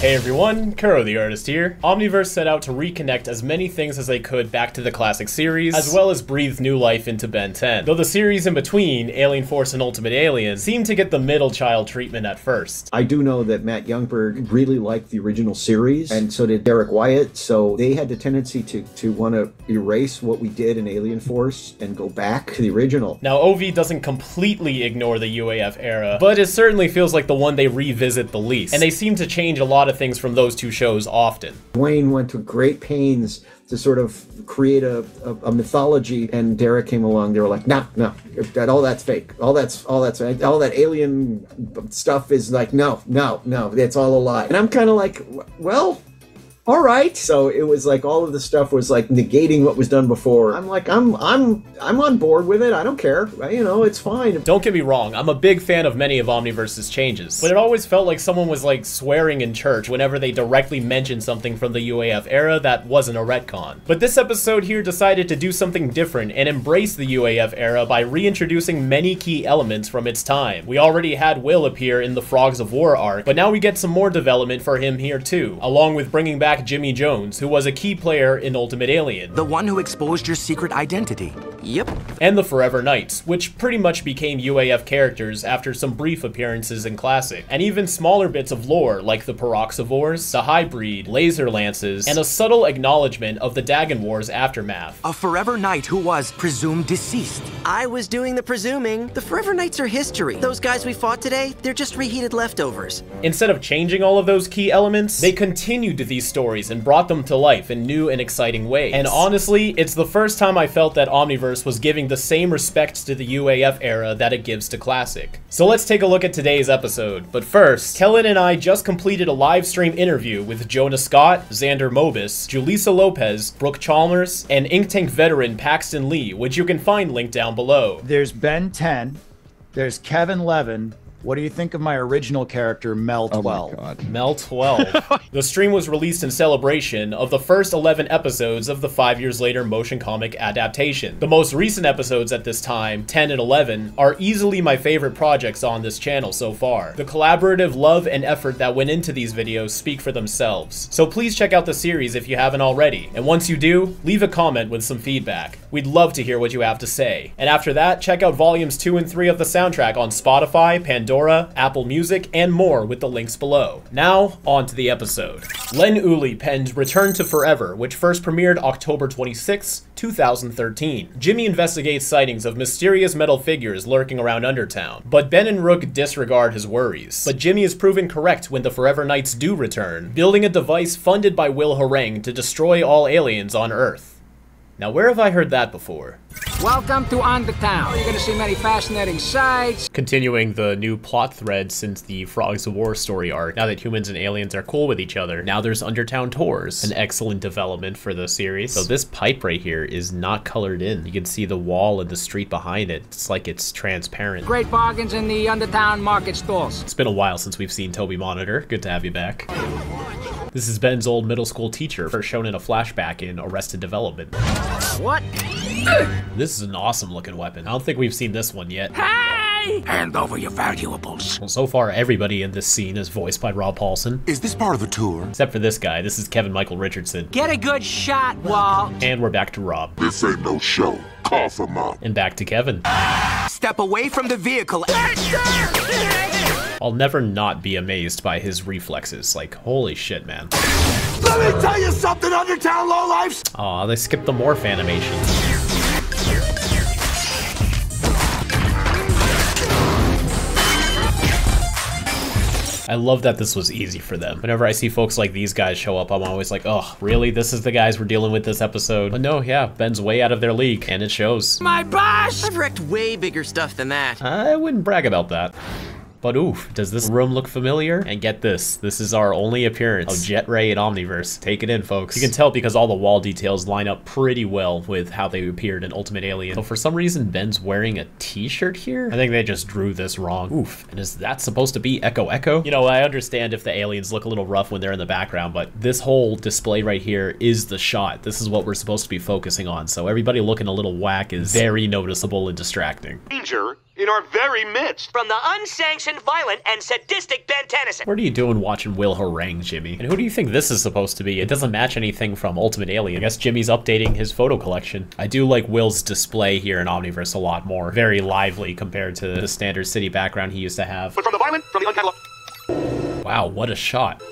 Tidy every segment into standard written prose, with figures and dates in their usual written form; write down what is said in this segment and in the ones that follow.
Hey everyone, Kuro the Artist here. Omniverse set out to reconnect as many things as they could back to the classic series, as well as breathe new life into Ben 10. Though the series in between, Alien Force and Ultimate Alien, seemed to get the middle child treatment at first. I do know that Matt Youngberg really liked the original series, and so did Derek Wyatt, so they had the tendency to want to erase what we did in Alien Force and go back to the original. Now, OV doesn't completely ignore the UAF era, but it certainly feels like the one they revisit the least, and they seem to change a lot of things from those two shows often. Wayne went to great pains to sort of create a mythology, and Derek came along. They were like, no, all that's fake. All that alien stuff is like, no, that's all a lie. And I'm kind of like, well, all right. So it was like all of the stuff was like negating what was done before. I'm like, I'm on board with it. I don't care. You know, it's fine. Don't get me wrong. I'm a big fan of many of Omniverse's changes, but it always felt like someone was like swearing in church whenever they directly mentioned something from the UAF era that wasn't a retcon. But this episode here decided to do something different and embrace the UAF era by reintroducing many key elements from its time. We already had Will appear in the Frogs of War arc, but now we get some more development for him here too, along with bringing back Jimmy Jones, who was a key player in Ultimate Alien. The one who exposed your secret identity. Yep. And the Forever Knights, which pretty much became UAF characters after some brief appearances in Classic. And even smaller bits of lore, like the Peroxivores, the Highbreed, Laser Lances, and a subtle acknowledgement of the Dagon Wars aftermath. A Forever Knight who was presumed deceased. I was doing the presuming. The Forever Knights are history. Those guys we fought today, they're just reheated leftovers. Instead of changing all of those key elements, they continued these stories and brought them to life in new and exciting ways. And honestly, it's the first time I felt that Omniverse was giving the same respect to the UAF era that it gives to Classic. So let's take a look at today's episode. But first, Kellen and I just completed a live stream interview with Jonah Scott, Xander Mobus, Julissa Lopez, Brooke Chalmers, and Ink Tank veteran Paxton Lee, which you can find linked down below. There's Ben 10, there's Kevin Levin. What do you think of my original character, Mel 12? Oh my God. Mel 12. The stream was released in celebration of the first 11 episodes of the 5 years later motion comic adaptation. The most recent episodes at this time, 10 and 11, are easily my favorite projects on this channel so far. The collaborative love and effort that went into these videos speak for themselves. So please check out the series if you haven't already. And once you do, leave a comment with some feedback. We'd love to hear what you have to say. And after that, check out volumes 2 and 3 of the soundtrack on Spotify, Pandora, Apple Music, and more with the links below. Now, on to the episode. Len Uli penned Return to Forever, which first premiered October 26, 2013. Jimmy investigates sightings of mysterious metal figures lurking around Undertown, but Ben and Rook disregard his worries. But Jimmy is proven correct when the Forever Knights do return, building a device funded by Will Harang to destroy all aliens on Earth. Now, where have I heard that before? Welcome to Undertown. You're going to see many fascinating sights. Continuing the new plot thread since the Frogs of War story arc, now that humans and aliens are cool with each other, now there's Undertown tours. An excellent development for the series. So this pipe right here is not colored in. You can see the wall and the street behind it. It's like it's transparent. Great bargains in the Undertown market stalls. It's been a while since we've seen Toby Monitor. Good to have you back. This is Ben's old middle school teacher, first shown in a flashback in Arrested Development. What? This is an awesome looking weapon. I don't think we've seen this one yet. Hey! Hand over your valuables. Well, so far everybody in this scene is voiced by Rob Paulson. Is this part of the tour? Except for this guy. This is Kevin Michael Richardson. Get a good shot, Walt. And we're back to Rob. This ain't no show. Cough him up. And back to Kevin. Step away from the vehicle. I'll never not be amazed by his reflexes. Like, holy shit, man. Let me tell you something, Undertown lowlifes! Aw, they skipped the morph animation. I love that this was easy for them. Whenever I see folks like these guys show up, I'm always like, oh, really? This is the guys we're dealing with this episode? But no, yeah, Ben's way out of their league, and it shows. My boss! I've wrecked way bigger stuff than that. I wouldn't brag about that. But oof, does this room look familiar? And get this is our only appearance of Jet Ray and Omniverse. Take it in, folks. You can tell because all the wall details line up pretty well with how they appeared in Ultimate Alien. So for some reason, Ben's wearing a t-shirt here? I think they just drew this wrong. Oof, and is that supposed to be Echo Echo? You know, I understand if the aliens look a little rough when they're in the background, but this whole display right here is the shot. This is what we're supposed to be focusing on. So everybody looking a little whack is very noticeable and distracting. Danger in our very midst. From the unsanctioned, violent, and sadistic Ben Tennyson. What are you doing watching Will harangue Jimmy? And who do you think this is supposed to be? It doesn't match anything from Ultimate Alien. I guess Jimmy's updating his photo collection. I do like Will's display here in Omniverse a lot more. Very lively compared to the standard city background he used to have. But from the violent, from the uncatalogued. Wow, what a shot.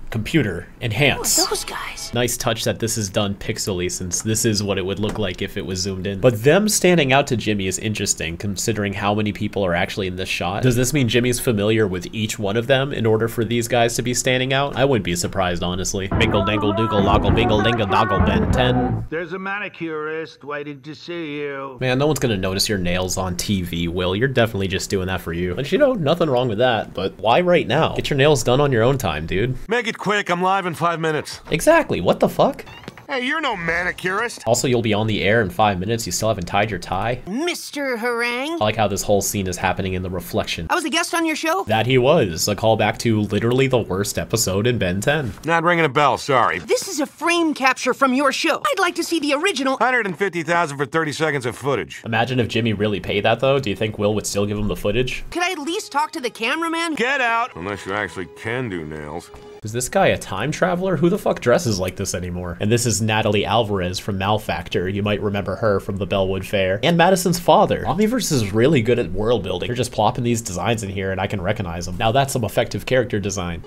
Computer, enhance. Who are those guys? Nice touch that this is done pixely, since this is what it would look like if it was zoomed in. But them standing out to Jimmy is interesting, considering how many people are actually in this shot. Does this mean Jimmy's familiar with each one of them in order for these guys to be standing out? I wouldn't be surprised, honestly. Bingle dangle doogle loggle bingle dingle doggle Ben 10. There's a manicurist waiting to see you. Man, no one's gonna notice your nails on TV, Will. You're definitely just doing that for you. And you know, nothing wrong with that, but why right now? Get your nails done on your own time, dude. Make it quick, I'm live in 5 minutes. Exactly, what the fuck? Hey, you're no manicurist. Also, you'll be on the air in 5 minutes, you still haven't tied your tie? Mr. Harangue? I like how this whole scene is happening in the reflection. I was a guest on your show? That he was, a callback to literally the worst episode in Ben 10. Not ringing a bell, sorry. This is a frame capture from your show. I'd like to see the original. 150,000 for 30 seconds of footage. Imagine if Jimmy really paid that though. Do you think Will would still give him the footage? Could I at least talk to the cameraman? Get out! Unless you actually can do nails. Is this guy a time traveler? Who the fuck dresses like this anymore? And this is Natalie Alvarez from Malfactor. You might remember her from the Bellwood Fair. And Madison's father. Omniverse is really good at world building. You're just plopping these designs in here and I can recognize them. Now that's some effective character design.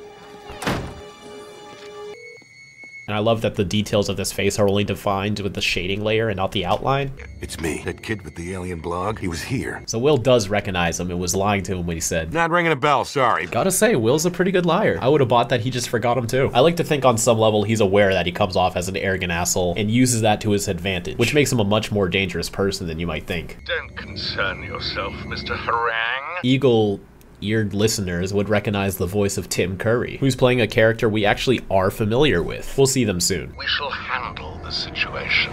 And I love that the details of this face are only defined with the shading layer and not the outline. It's me, that kid with the alien blog. He was here. So Will does recognize him and was lying to him when he said, Not ringing a bell, sorry. Gotta say, Will's a pretty good liar. I would have bought that he just forgot him too. I like to think on some level he's aware that he comes off as an arrogant asshole and uses that to his advantage, which makes him a much more dangerous person than you might think. Don't concern yourself, Mr. Harangue. Eagle-eared listeners would recognize the voice of Tim Curry, who's playing a character we actually are familiar with. We'll see them soon. We shall handle the situation.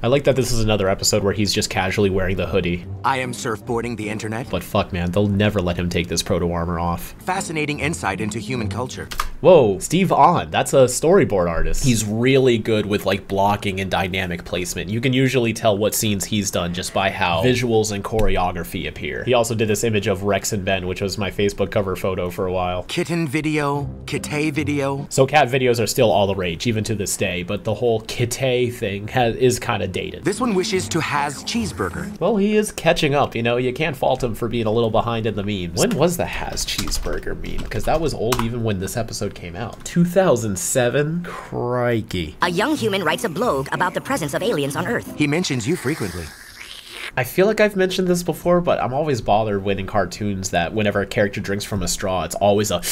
I like that this is another episode where he's just casually wearing the hoodie. I am surfboarding the internet. But fuck man, they'll never let him take this proto-armor off. Fascinating insight into human culture. Whoa, Steve Ahn, that's a storyboard artist. He's really good with like blocking and dynamic placement. You can usually tell what scenes he's done just by how visuals and choreography appear. He also did this image of Rex and Ben, which was my Facebook cover photo for a while. Kitten video, kitty video. So cat videos are still all the rage, even to this day, but the whole kitty thing is kind of dated. This one wishes to has cheeseburger. Well, he is catching up, you know, you can't fault him for being a little behind in the memes. When was the has cheeseburger meme? Because that was old even when this episode came out. 2007? Crikey. A young human writes a blog about the presence of aliens on Earth. He mentions you frequently. I feel like I've mentioned this before, but I'm always bothered when in cartoons that whenever a character drinks from a straw, it's always a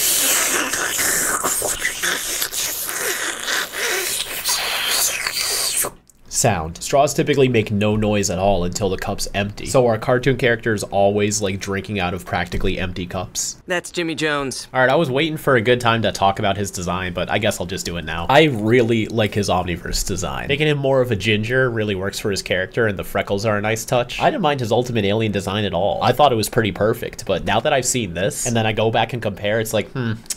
sound. Straws typically make no noise at all until the cup's empty. So our cartoon character is always like drinking out of practically empty cups. That's Jimmy Jones. All right, I was waiting for a good time to talk about his design, but I guess I'll just do it now. I really like his Omniverse design. Making him more of a ginger really works for his character, and the freckles are a nice touch. I didn't mind his Ultimate Alien design at all. I thought it was pretty perfect, but now that I've seen this, and then I go back and compare, it's like,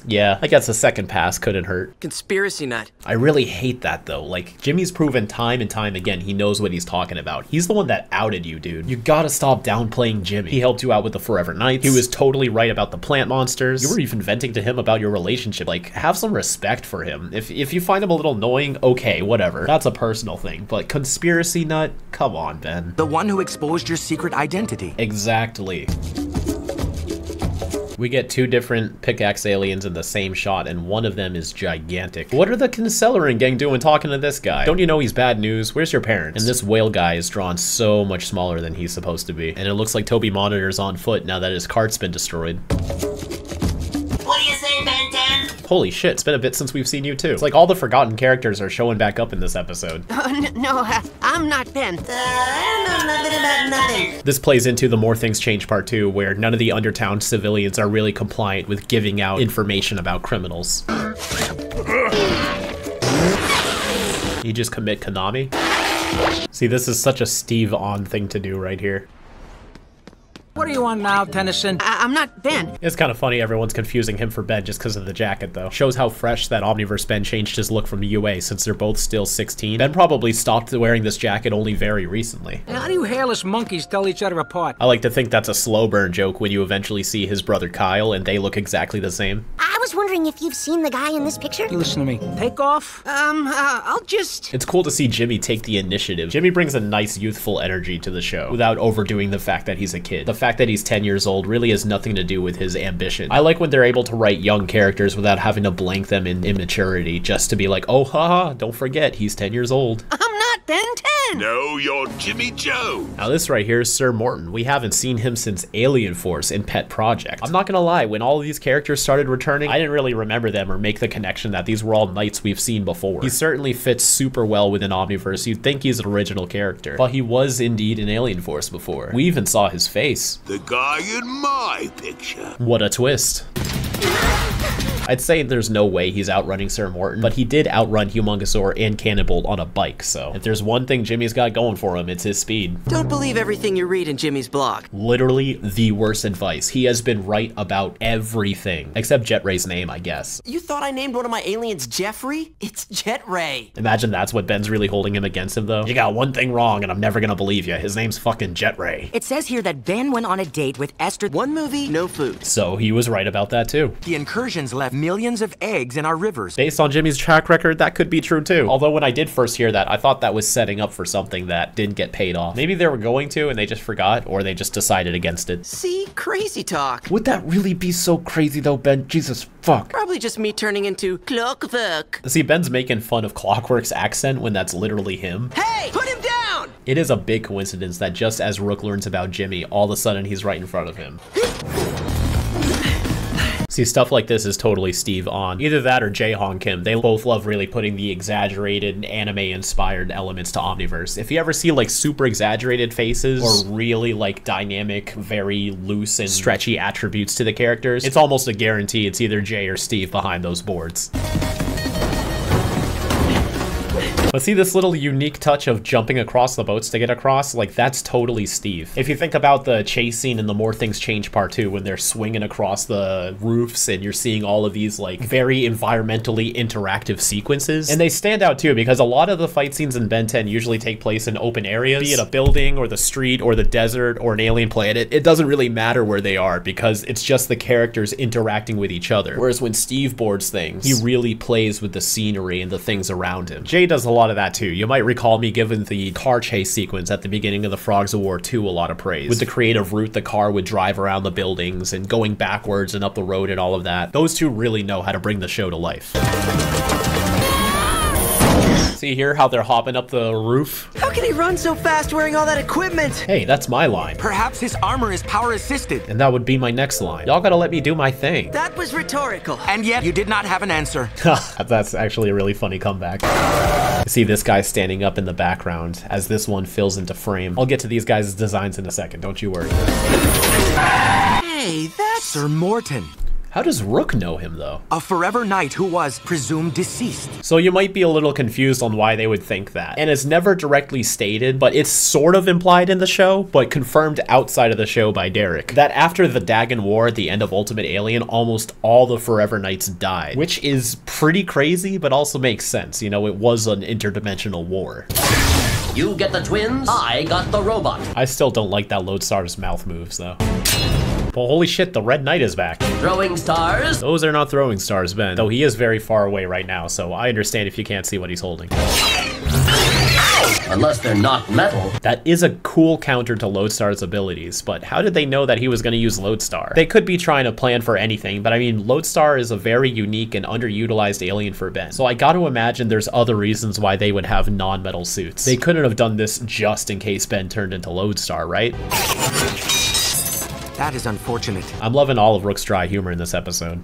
yeah, I guess a second pass couldn't hurt. Conspiracy nut. I really hate that though. Like, Jimmy's proven time and time again he knows what he's talking about. He's the one that outed you, dude. You gotta stop downplaying Jimmy. He helped you out with the Forever Knights. He was totally right about the plant monsters. You were even venting to him about your relationship. Like, have some respect for him. If you find him a little annoying, okay, whatever. That's a personal thing. But conspiracy nut? Come on, Ben. The one who exposed your secret identity. Exactly. We get two different pickaxe aliens in the same shot, and one of them is gigantic. What are the Cancellarin gang doing talking to this guy? Don't you know he's bad news? Where's your parents? And this whale guy is drawn so much smaller than he's supposed to be. And it looks like Toby Monitor's on foot now that his cart's been destroyed. What do you say, Ben 10? Holy shit, it's been a bit since we've seen you too. It's like all the forgotten characters are showing back up in this episode. No, I'm not Ben. I know nothing about nothing. This plays into the More Things Change Part 2, where none of the Undertown civilians are really compliant with giving out information about criminals. You just commit Konami? See, this is such a Steve On thing to do right here. What are you on now, Tennyson? I'm not Ben. It's kind of funny everyone's confusing him for Ben just because of the jacket, though. Shows how fresh that Omniverse Ben changed his look from UA, since they're both still 16. Ben probably stopped wearing this jacket only very recently. And how do you hairless monkeys tell each other apart? I like to think that's a slow burn joke when you eventually see his brother Kyle and they look exactly the same. I was wondering if you've seen the guy in this picture? You listen to me. Take off? I'll just... It's cool to see Jimmy take the initiative. Jimmy brings a nice youthful energy to the show without overdoing the fact that he's a kid. The fact that he's 10 years old really has nothing to do with his ambition. I like when they're able to write young characters without having to blank them in immaturity just to be like, oh haha, don't forget, he's 10 years old. I'm not Ben 10. No, you're Jimmy Joe. Now this right here is Sir Morton. We haven't seen him since Alien Force and Pet Project. I'm not gonna lie, when all of these characters started returning, I didn't really remember them or make the connection that these were all knights we've seen before. He certainly fits super well within Omniverse. You'd think he's an original character, but he was indeed in Alien Force before. We even saw his face. The guy in my picture. What a twist. I'd say there's no way he's outrunning Sir Morton, but he did outrun Humongosaur and Cannonbolt on a bike, so if there's one thing Jimmy's got going for him, it's his speed. Don't believe everything you read in Jimmy's blog. Literally the worst advice. He has been right about everything, except Jet Ray's name, I guess. You thought I named one of my aliens Jeffrey? It's Jet Ray. Imagine that's what Ben's really holding him against him, though. You got one thing wrong, and I'm never gonna believe you. His name's fucking Jet Ray. It says here that Ben went on a date with Esther. One movie, no food. So he was right about that, too. The incursions left millions of eggs in our rivers. Based on Jimmy's track record, that could be true too. Although when I did first hear that, I thought that was setting up for something that didn't get paid off. Maybe they were going to and they just forgot, or they just decided against it. See? Crazy talk. Would that really be so crazy though, Ben? Jesus fuck. Probably just me turning into Clockwork. See, Ben's making fun of Clockwork's accent when that's literally him. Hey! Put him down! It is a big coincidence that just as Rook learns about Jimmy, all of a sudden he's right in front of him. See, stuff like this is totally Steve On. Either that or Jae Hong Kim. They both love really putting the exaggerated anime-inspired elements to Omniverse. If you ever see like super exaggerated faces or really like dynamic, very loose and stretchy attributes to the characters, it's almost a guarantee it's either Jay or Steve behind those boards. But see this little unique touch of jumping across the boats to get across? Like, that's totally Steve. If you think about the chase scene in the More Things Change Part 2 when they're swinging across the roofs and you're seeing all of these like very environmentally interactive sequences. And they stand out too because a lot of the fight scenes in Ben 10 usually take place in open areas, be it a building or the street or the desert or an alien planet. It doesn't really matter where they are because it's just the characters interacting with each other. Whereas when Steve boards things, he really plays with the scenery and the things around him. Jay does a lot of that too. You might recall me giving the car chase sequence at the beginning of the Frogs of War 2 a lot of praise. With the creative route the car would drive around the buildings and going backwards and up the road and all of that. Those two really know how to bring the show to life. See here how they're hopping up the roof? How can he run so fast wearing all that equipment? Hey, that's my line. Perhaps his armor is power assisted. And that would be my next line. Y'all gotta let me do my thing. That was rhetorical. And yet you did not have an answer. That's actually a really funny comeback. See this guy standing up in the background as this one fills into frame. I'll get to these guys' designs in a second, don't you worry. Hey, that's Sir Morton. How does Rook know him, though? A forever knight who was presumed deceased. So you might be a little confused on why they would think that. And it's never directly stated, but it's sort of implied in the show, but confirmed outside of the show by Derek, that after the Dagon War at the end of Ultimate Alien, almost all the Forever Knights died. Which is pretty crazy, but also makes sense. You know, it was an interdimensional war. You get the twins, I got the robot. I still don't like that Lodestar's mouth moves, though. Well, holy shit, the Red Knight is back. Throwing stars? Those are not throwing stars, Ben. Though he is very far away right now, so I understand if you can't see what he's holding. Unless they're not metal. That is a cool counter to Lodestar's abilities, but how did they know that he was going to use Lodestar? They could be trying to plan for anything, but I mean, Lodestar is a very unique and underutilized alien for Ben. So I got to imagine there's other reasons why they would have non-metal suits. They couldn't have done this just in case Ben turned into Lodestar, right? That is unfortunate. I'm loving all of Rook's dry humor in this episode.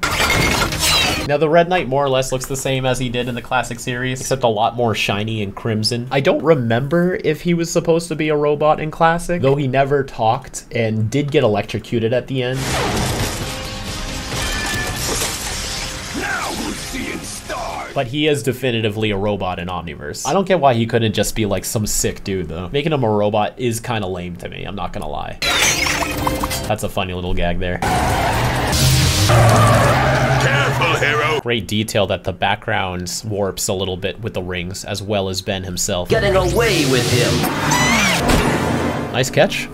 Now the Red Knight more or less looks the same as he did in the classic series, except a lot more shiny and crimson. I don't remember if he was supposed to be a robot in classic, though he never talked and did get electrocuted at the end. But he is definitively a robot in Omniverse. I don't get why he couldn't just be like some sick dude though. Making him a robot is kind of lame to me, I'm not gonna lie. That's a funny little gag there. Careful, hero! Great detail that the background warps a little bit with the rings, as well as Ben himself. Getting away with him. Nice catch.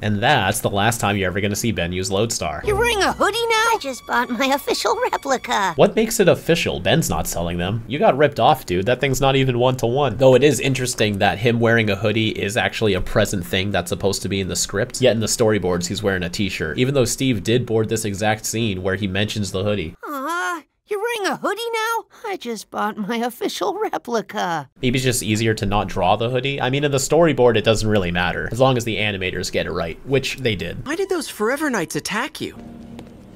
And that's the last time you're ever gonna see Ben use Lodestar. You're wearing a hoodie now? I just bought my official replica. What makes it official? Ben's not selling them. You got ripped off, dude. That thing's not even 1-to-1. Though it is interesting that him wearing a hoodie is actually a present thing that's supposed to be in the script. Yet in the storyboards, he's wearing a t-shirt. Even though Steve did board this exact scene where he mentions the hoodie. You're wearing a hoodie now? I just bought my official replica. Maybe it's just easier to not draw the hoodie. I mean, in the storyboard, it doesn't really matter, as long as the animators get it right, which they did. Why did those Forever Knights attack you?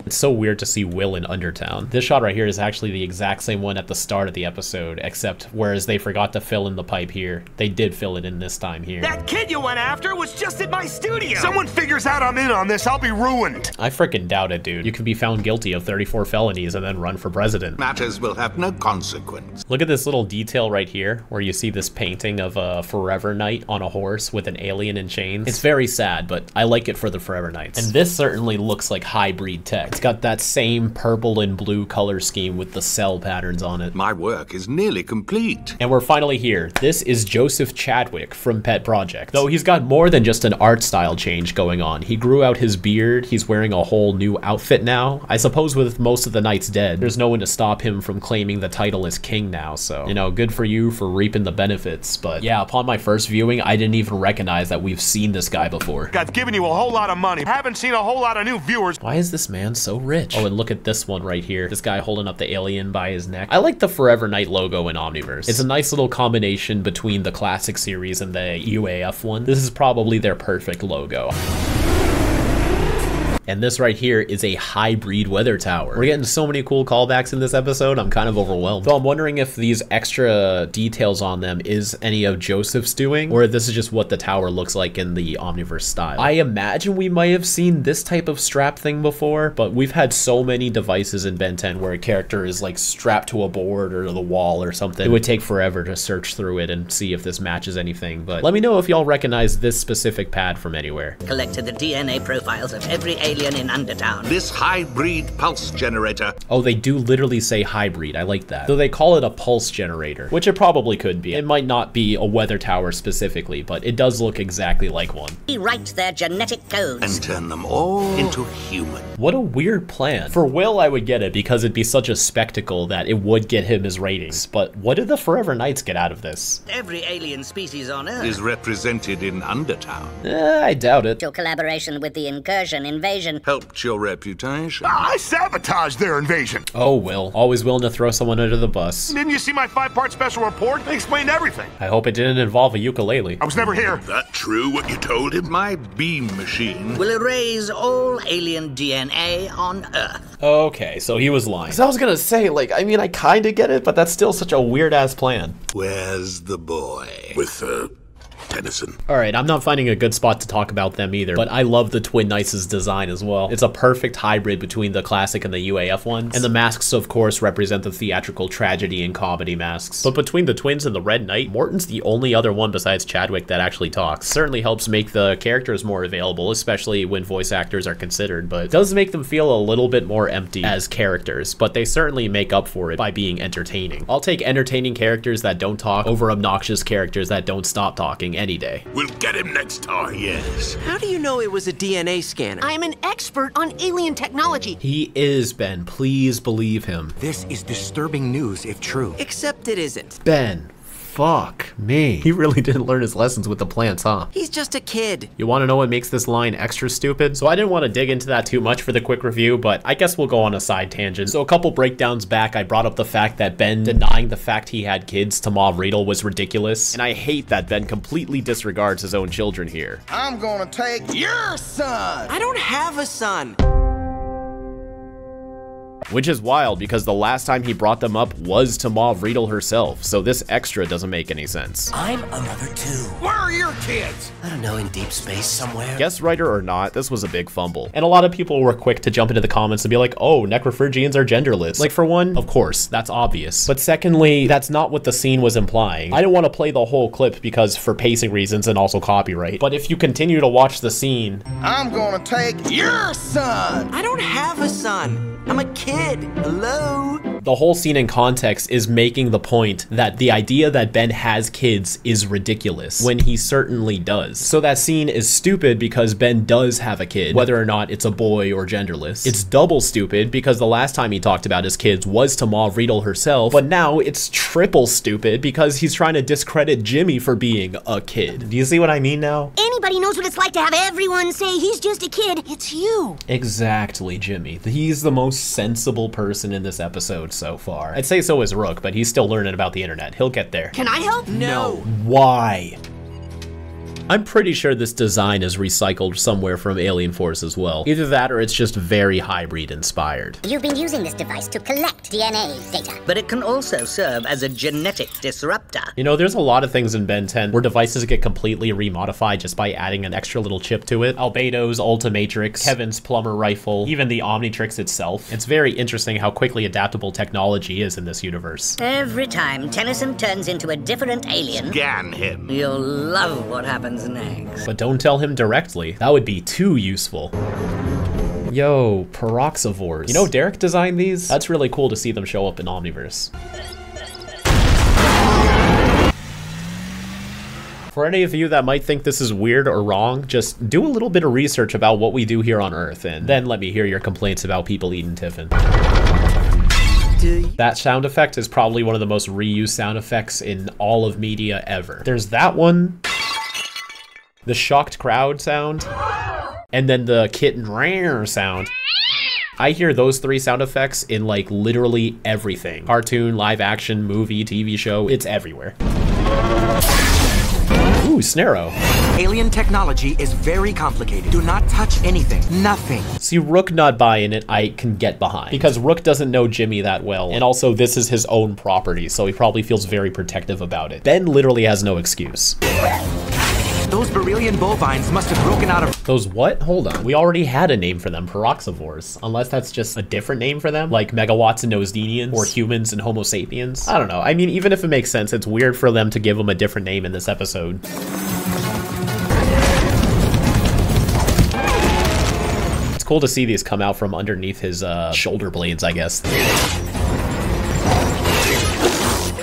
It's so weird to see Will in Undertown. This shot right here is actually the exact same one at the start of the episode, except whereas they forgot to fill in the pipe here, they did fill it in this time here. That kid you went after was just at my studio. Someone figures out I'm in on this, I'll be ruined. I freaking doubt it, dude. You can be found guilty of 34 felonies and then run for president. Matters will have no consequence. Look at this little detail right here, where you see this painting of a Forever Knight on a horse with an alien in chains. It's very sad, but I like it for the Forever Knights. And this certainly looks like high-breed tech. It's got that same purple and blue color scheme with the cell patterns on it. My work is nearly complete. And we're finally here. This is Joseph Chadwick from Pet Project. Though he's got more than just an art style change going on. He grew out his beard. He's wearing a whole new outfit now. I suppose with most of the knights dead, there's no one to stop him from claiming the title as king now. So, you know, good for you for reaping the benefits. But yeah, upon my first viewing, I didn't even recognize that we've seen this guy before. I've given you a whole lot of money. Haven't seen a whole lot of new viewers. Why is this man so rich? Oh, and look at this one right here. This guy holding up the alien by his neck. I like the Forever Knight logo in Omniverse. It's a nice little combination between the classic series and the UAF one. This is probably their perfect logo. And this right here is a high-breed weather tower. We're getting so many cool callbacks in this episode, I'm kind of overwhelmed. So I'm wondering if these extra details on them is any of Joseph's doing, or if this is just what the tower looks like in the Omniverse style. I imagine we might have seen this type of strap thing before, but we've had so many devices in Ben 10 where a character is like strapped to a board or the wall or something. It would take forever to search through it and see if this matches anything, but let me know if y'all recognize this specific pad from anywhere. Collected the DNA profiles of every alien in Undertown. This high-breed pulse generator. Oh, they do literally say hybrid. I like that. Though they call it a pulse generator, which it probably could be. It might not be a weather tower specifically, but it does look exactly like one. Rewrite their genetic codes and turn them all into human. What a weird plan. For Will, I would get it because it'd be such a spectacle that it would get him his ratings. But what did the Forever Knights get out of this? Every alien species on Earth is represented in Undertown. I doubt it. Your collaboration with the incursion invasion helped your reputation. I sabotaged their invasion. Oh, Will. Always willing to throw someone under the bus. Didn't you see my 5-part special report? They explained everything. I hope it didn't involve a ukulele. I was never here. That true what you told him? My beam machine will erase all alien DNA on Earth. Okay, so he was lying. 'Cause I was gonna say, like, I mean, I kinda get it, but that's still such a weird-ass plan. Where's the boy? With Tennyson. Alright, I'm not finding a good spot to talk about them either, but I love the Twin Knights' design as well. It's a perfect hybrid between the classic and the UAF ones, and the masks, of course, represent the theatrical tragedy and comedy masks. But between the twins and the Red Knight, Morton's the only other one besides Chadwick that actually talks. Certainly helps make the characters more available, especially when voice actors are considered, but does make them feel a little bit more empty as characters, but they certainly make up for it by being entertaining. I'll take entertaining characters that don't talk over obnoxious characters that don't stop talking any day. We'll get him next time. Yes. How do you know it was a DNA scanner? I'm an expert on alien technology. He is, Ben. Please believe him. This is disturbing news if true. Except it isn't. Ben. Fuck me. He really didn't learn his lessons with the plants, huh? He's just a kid. You want to know what makes this line extra stupid? So I didn't want to dig into that too much for the quick review, but I guess we'll go on a side tangent. So a couple breakdowns back, I brought up the fact that Ben denying the fact he had kids to Ma Riedel was ridiculous. And I hate that Ben completely disregards his own children here. I'm gonna take your son. I don't have a son. Which is wild because the last time he brought them up was to Mauve Riedel herself, so this extra doesn't make any sense. I'm a mother too. Where are your kids? I don't know, in deep space somewhere. Guest writer or not, this was a big fumble. And a lot of people were quick to jump into the comments and be like, oh, necrophrygians are genderless. Like, for one, of course, that's obvious. But secondly, that's not what the scene was implying. I don't want to play the whole clip because for pacing reasons and also copyright. But if you continue to watch the scene, I'm gonna take your son. I don't have a son. I'm a kid. Hello? the whole scene in context is making the point that the idea that Ben has kids is ridiculous, when he certainly does. So that scene is stupid because Ben does have a kid, whether or not it's a boy or genderless. It's double stupid because the last time he talked about his kids was to Mauve Riedel herself, but now it's triple stupid because he's trying to discredit Jimmy for being a kid. Do you see what I mean now? Anybody knows what it's like to have everyone say he's just a kid. It's you. Exactly, Jimmy. He's the most sensible person in this episode so far. I'd say so is Rook, but he's still learning about the internet. He'll get there. Can I help? No. Why? I'm pretty sure this design is recycled somewhere from Alien Force as well. Either that or it's just very hybrid inspired. You've been using this device to collect DNA data. But it can also serve as a genetic disruptor. You know, there's a lot of things in Ben 10 where devices get completely remodified just by adding an extra little chip to it. Albedo's Ultimatrix, Kevin's plumber rifle, even the Omnitrix itself. It's very interesting how quickly adaptable technology is in this universe. Every time Tennyson turns into a different alien, Scan him. you'll love what happens next. But don't tell him directly. That would be too useful. Yo, peroxivores. You know, Derek designed these? That's really cool to see them show up in Omniverse. For any of you that might think this is weird or wrong, just do a little bit of research about what we do here on Earth, and then let me hear your complaints about people eating Tiffin. That sound effect is probably one of the most reused sound effects in all of media ever. There's that one, the shocked crowd sound, and then the kitten rare sound. I hear those three sound effects in like literally everything. Cartoon, live action, movie, TV show, it's everywhere. Ooh, Snarrow. Alien technology is very complicated. Do not touch anything. Nothing. See, Rook not buying it, I can get behind. Because Rook doesn't know Jimmy that well, and also this is his own property, so he probably feels very protective about it. Ben literally has no excuse. Those Beryllian bovines must have broken out of— Those what? Hold on. We already had a name for them, peroxivores. Unless that's just a different name for them, like megawatts and Nosdenians, or humans and Homo sapiens. I don't know. I mean, even if it makes sense, it's weird for them to give them a different name in this episode. It's cool to see these come out from underneath his shoulder blades, I guess.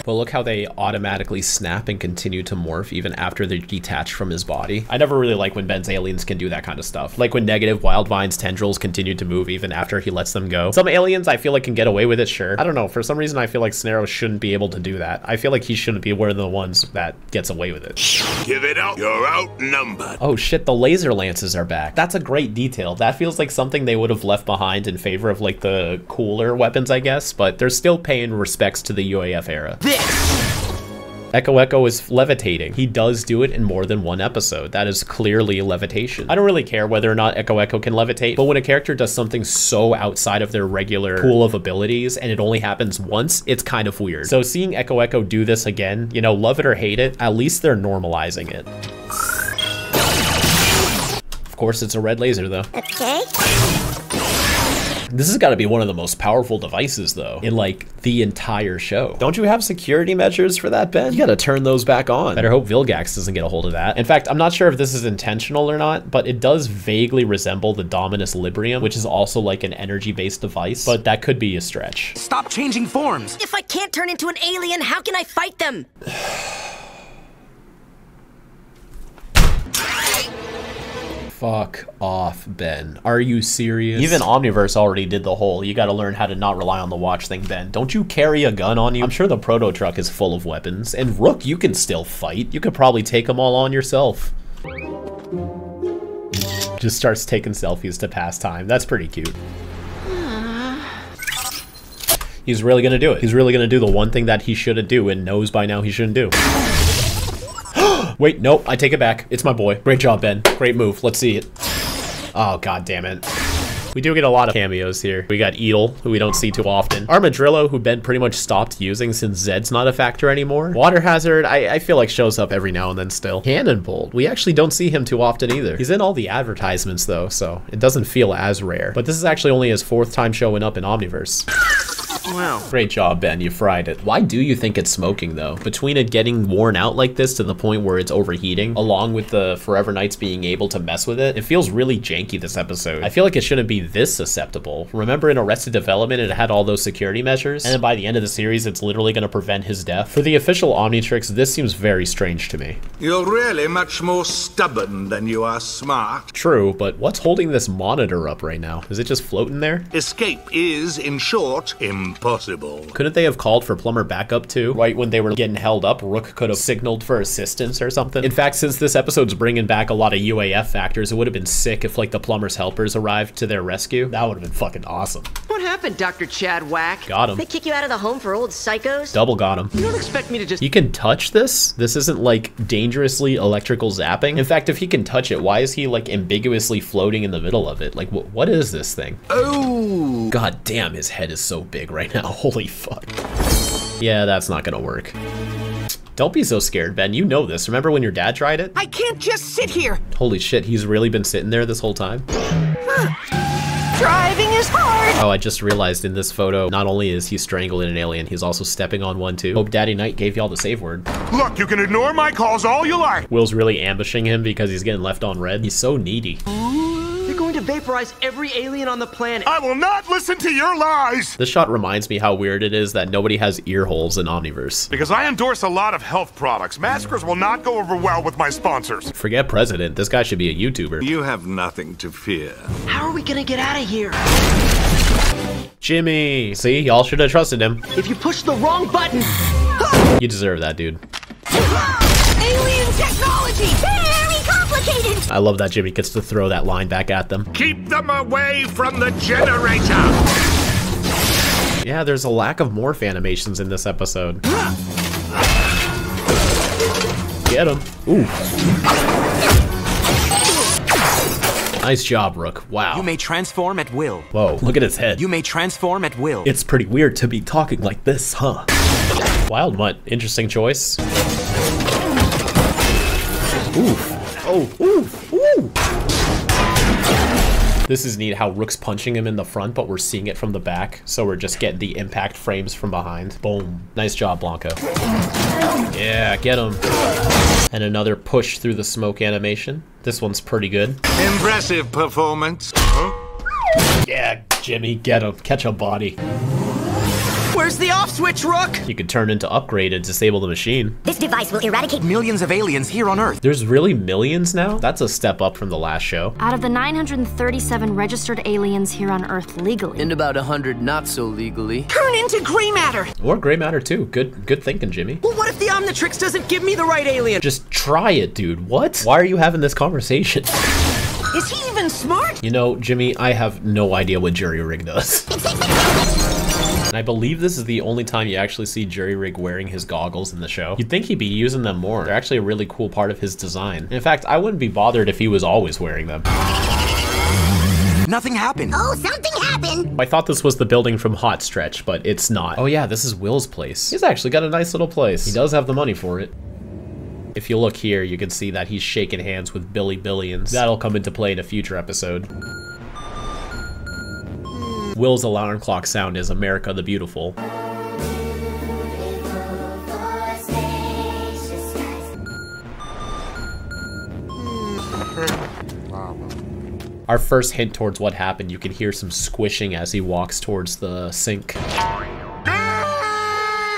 But look how they automatically snap and continue to morph even after they're detached from his body. I never really like when Ben's aliens can do that kind of stuff. Like when negative Wildvine's tendrils continue to move even after he lets them go. Some aliens I feel like can get away with it, sure. I don't know, for some reason I feel like Snarrow shouldn't be able to do that. I feel like he shouldn't be one of the ones that gets away with it. Give it up. You're outnumbered. Oh shit, the laser lances are back. That's a great detail. That feels like something they would have left behind in favor of like the cooler weapons, I guess, but they're still paying respects to the UAF era. Echo Echo is levitating. He does do it in more than one episode. That is clearly levitation. I don't really care whether or not Echo Echo can levitate, but when a character does something so outside of their regular pool of abilities and it only happens once, it's kind of weird. So seeing Echo Echo do this again, you know, love it or hate it, at least they're normalizing it. Of course, it's a red laser though. Okay. This has got to be one of the most powerful devices, though, in, like, the entire show. Don't you have security measures for that, Ben? You gotta turn those back on. Better hope Vilgax doesn't get a hold of that. In fact, I'm not sure if this is intentional or not, but it does vaguely resemble the Dominus Librium, which is also, like, an energy-based device, but that could be a stretch. Stop changing forms! If I can't turn into an alien, how can I fight them? Fuck off, Ben. Are you serious? Even Omniverse already did the whole, you gotta learn how to not rely on the watch thing, Ben. Don't you carry a gun on you? I'm sure the proto truck is full of weapons. And Rook, you can still fight. You could probably take them all on yourself. Just starts taking selfies to pass time. That's pretty cute. He's really gonna do it. He's really gonna do the one thing that he shouldn't do and knows by now he shouldn't do. Wait, nope, I take it back. It's my boy. Great job, Ben. Great move. Let's see it. Oh, god damn it. We do get a lot of cameos here. We got Eel, who we don't see too often. Armadillo, who Ben pretty much stopped using since Zed's not a factor anymore. Water Hazard, I feel like shows up every now and then still. Cannonbolt, we actually don't see him too often either. He's in all the advertisements though, so it doesn't feel as rare. But this is actually only his 4th time showing up in Omniverse. Wow. Great job, Ben, you fried it. Why do you think it's smoking though? Between it getting worn out like this to the point where it's overheating, along with the Forever Knights being able to mess with it, it feels really janky this episode. I feel like it shouldn't be this susceptible. Remember in Arrested Development, it had all those security measures? And then by the end of the series, it's literally gonna prevent his death. For the official Omnitrix, this seems very strange to me. You're really much more stubborn than you are smart. True, but what's holding this monitor up right now? Is it just floating there? Escape is, in short, impossible. Couldn't they have called for plumber backup too? Right when they were getting held up, Rook could have signaled for assistance or something. In fact, since this episode's bringing back a lot of UAF factors, it would have been sick if like the plumber's helpers arrived to their rescue. That would have been fucking awesome. What happened, Dr. Chad Whack? Got him. They kick you out of the home for old psychos? Double got him. You don't expect me to just... He can touch this? This isn't like dangerously electrical zapping? In fact, if he can touch it, why is he like ambiguously floating in the middle of it? Like what is this thing? Oh! God damn, his head is so big right now. Holy fuck. Yeah, that's not gonna work. Don't be so scared, Ben. You know this. Remember when your dad tried it? I can't just sit here. Holy shit, he's really been sitting there this whole time? Driving is hard. Oh, I just realized in this photo, not only is he strangling an alien, he's also stepping on one too. Hope Daddy Knight gave y'all the save word. Look, you can ignore my calls all you like. Will's really ambushing him because he's getting left on red. He's so needy. They're going to vaporize every alien on the planet. I will not listen to your lies. This shot reminds me how weird it is that nobody has ear holes in Omniverse. Because I endorse a lot of health products, massacres will not go over well with my sponsors. Forget president. This guy should be a YouTuber. You have nothing to fear. How are we gonna get out of here? Jimmy! See, y'all should have trusted him. If you push the wrong button... You deserve that, dude. Alien technology! Very complicated! I love that Jimmy gets to throw that line back at them. Keep them away from the generator! Yeah, there's a lack of morph animations in this episode. Get him. Ooh. Nice job, Rook. Wow. You may transform at will. Whoa, look at his head. You may transform at will. It's pretty weird to be talking like this, huh? Wild Mutt, interesting choice. Oof. Oh, oof, ooh. This is neat how Rook's punching him in the front, but we're seeing it from the back, so we're just getting the impact frames from behind. Boom. Nice job, Blanco. Yeah, get him. And another push through the smoke animation. This one's pretty good. Impressive performance. Huh? Yeah, Jimmy, get him. Catch a body. Where's the off switch, Rook? You could turn into upgrade and disable the machine. This device will eradicate millions of aliens here on Earth. There's really millions now? That's a step up from the last show. Out of the 937 registered aliens here on Earth legally. And about 100 not so legally. Turn into gray matter. Or gray matter too. Good thinking, Jimmy. Well, what if the Omnitrix doesn't give me the right alien? Just try it, dude. What? Why are you having this conversation? Is he even smart? You know, Jimmy, I have no idea what Jury Rig does. And I believe this is the only time you actually see Jury Rig wearing his goggles in the show. You'd think he'd be using them more. They're actually a really cool part of his design. In fact, I wouldn't be bothered if he was always wearing them. Nothing happened. Oh, something happened. I thought this was the building from Hot Stretch, but it's not. Oh yeah, this is Will's place. He's actually got a nice little place. He does have the money for it. If you look here, you can see that he's shaking hands with Billy Billions. That'll come into play in a future episode. Will's alarm clock sound is America the Beautiful. Our first hint towards what happened, you can hear some squishing as he walks towards the sink.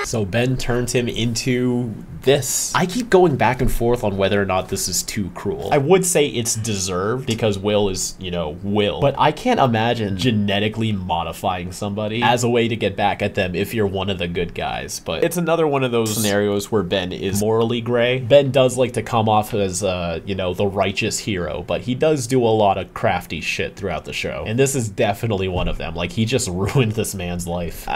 So Ben turned him into this. I keep going back and forth on whether or not this is too cruel. I would say it's deserved because Will is, you know, Will. But I can't imagine genetically modifying somebody as a way to get back at them if you're one of the good guys. But it's another one of those scenarios where Ben is morally gray. Ben does like to come off as, you know, the righteous hero, but he does do a lot of crafty shit throughout the show. And this is definitely one of them. Like, he just ruined this man's life.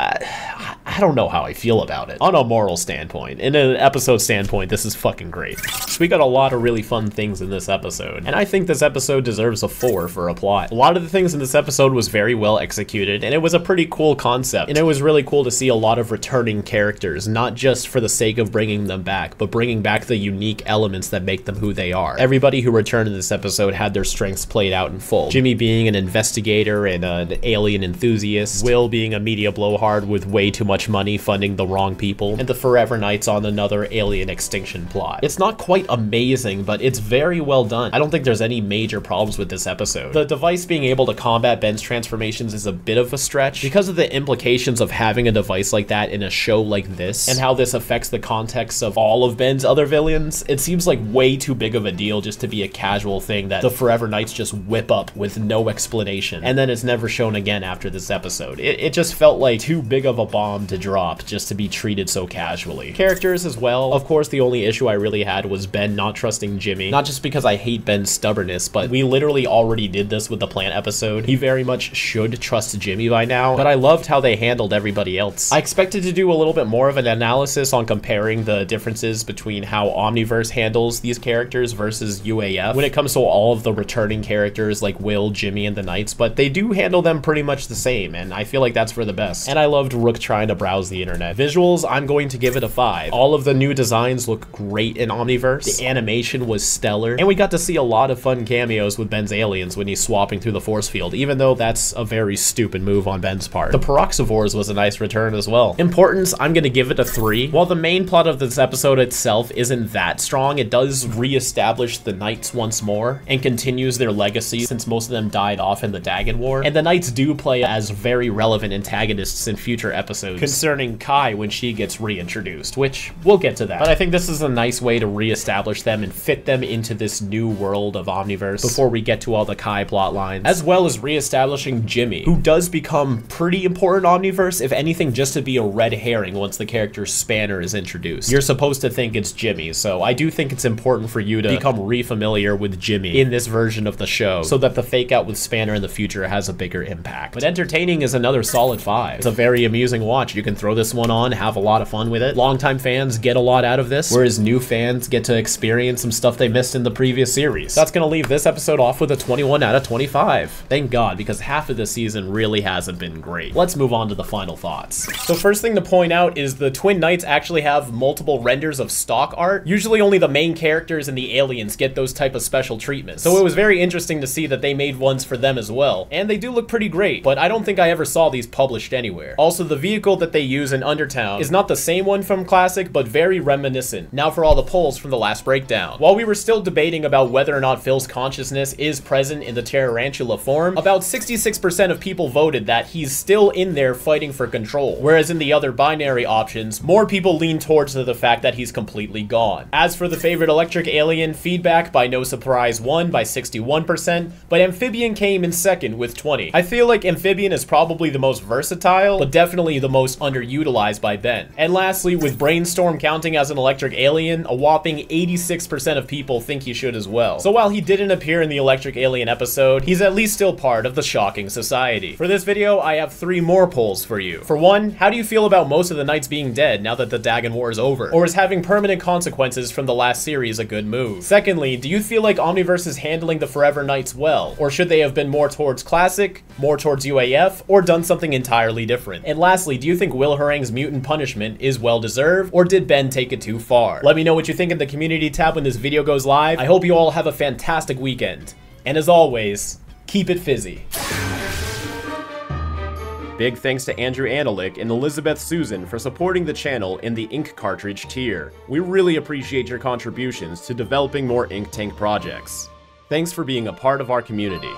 I don't know how I feel about it. On a moral standpoint, in an episode standpoint, this is fucking great. So we got a lot of really fun things in this episode, and I think this episode deserves a 4 for a plot. A lot of the things in this episode was very well executed, and it was a pretty cool concept, and it was really cool to see a lot of returning characters, not just for the sake of bringing them back, but bringing back the unique elements that make them who they are. Everybody who returned in this episode had their strengths played out in full. Jimmy being an investigator and an alien enthusiast, Will being a media blowhard with way too much money funding the wrong people, and the Forever Knights on another alien extinction plot. It's not quite amazing, but it's very well done. I don't think there's any major problems with this episode. The device being able to combat Ben's transformations is a bit of a stretch because of the implications of having a device like that in a show like this, and how this affects the context of all of Ben's other villains. It seems like way too big of a deal just to be a casual thing that the Forever Knights just whip up with no explanation, and then it's never shown again after this episode. It just felt like too big of a bomb to drop just to be treated so casually. Characters as well. Of course, the only issue I really had was Ben not trusting Jimmy. Not just because I hate Ben's stubbornness, but we literally already did this with the plant episode. He very much should trust Jimmy by now, but I loved how they handled everybody else. I expected to do a little bit more of an analysis on comparing the differences between how Omniverse handles these characters versus UAF when it comes to all of the returning characters like Will, Jimmy, and the Knights, but they do handle them pretty much the same, and I feel like that's for the best. And I loved Rook trying to browse the internet. Visuals, I'm going to give it a 5. All of the new designs look great in Omniverse. The animation was stellar, and we got to see a lot of fun cameos with Ben's aliens when he's swapping through the force field, even though that's a very stupid move on Ben's part. The Peroxivores was a nice return as well. Importance, I'm gonna give it a 3. While the main plot of this episode itself isn't that strong, it does re-establish the Knights once more and continues their legacy since most of them died off in the Dagon War, and the Knights do play as very relevant antagonists in future episodes concerning Kai when she gets reintroduced, which we'll get to that. But I think this is a nice way to re-establish them and fit them into this new world of Omniverse before we get to all the Kai plot lines, as well as re-establishing Jimmy, who does become pretty important in Omniverse, if anything just to be a red herring once the character Spanner is introduced. You're supposed to think it's Jimmy, so I do think it's important for you to become re-familiar with Jimmy in this version of the show so that the fake out with Spanner in the future has a bigger impact. But entertaining is another solid 5. It's a very amusing watch. You can throw this one on, have a lot of fun with it. Longtime fans get a lot out of this, whereas new fans get to experience some stuff they missed in the previous series. That's gonna leave this episode off with a 21 out of 25. Thank God, because half of this season really hasn't been great. Let's move on to the final thoughts. So first thing to point out is the Twin Knights actually have multiple renders of stock art. Usually only the main characters and the aliens get those type of special treatments. So it was very interesting to see that they made ones for them as well. And they do look pretty great, but I don't think I ever saw these published anywhere. Also, the vehicle that they use in Undertown is not the same one from Classic, but very reminiscent. Now for all the polls from the last breakdown. While we were still debating about whether or not Phil's consciousness is present in the Tarantula form, about 66% of people voted that he's still in there fighting for control. Whereas in the other binary options, more people lean towards the fact that he's completely gone. As for the favorite electric alien, feedback by no surprise won by 61%, but Amphibian came in second with 20. I feel like Amphibian is probably the most versatile, but definitely the most underutilized by Ben. And lastly, with Brainstorm counting as an electric alien, a whopping 86% of people think he should as well. So while he didn't appear in the electric alien episode, he's at least still part of the Shocking Society. For this video, I have 3 more polls for you. For one, how do you feel about most of the Knights being dead now that the Dagon War is over? Or is having permanent consequences from the last series a good move? Secondly, do you feel like Omniverse is handling the Forever Knights well? Or should they have been more towards Classic, more towards UAF, or done something entirely different? And lastly, do you think Will Harang's mutant punishment is well deserved, or did Ben take it too far? Let me know what you think in the community tab when this video goes live. I hope you all have a fantastic weekend. And as always, keep it fizzy. Big thanks to Andrew Analik and Elizabeth Susan for supporting the channel in the ink cartridge tier. We really appreciate your contributions to developing more ink tank projects. Thanks for being a part of our community.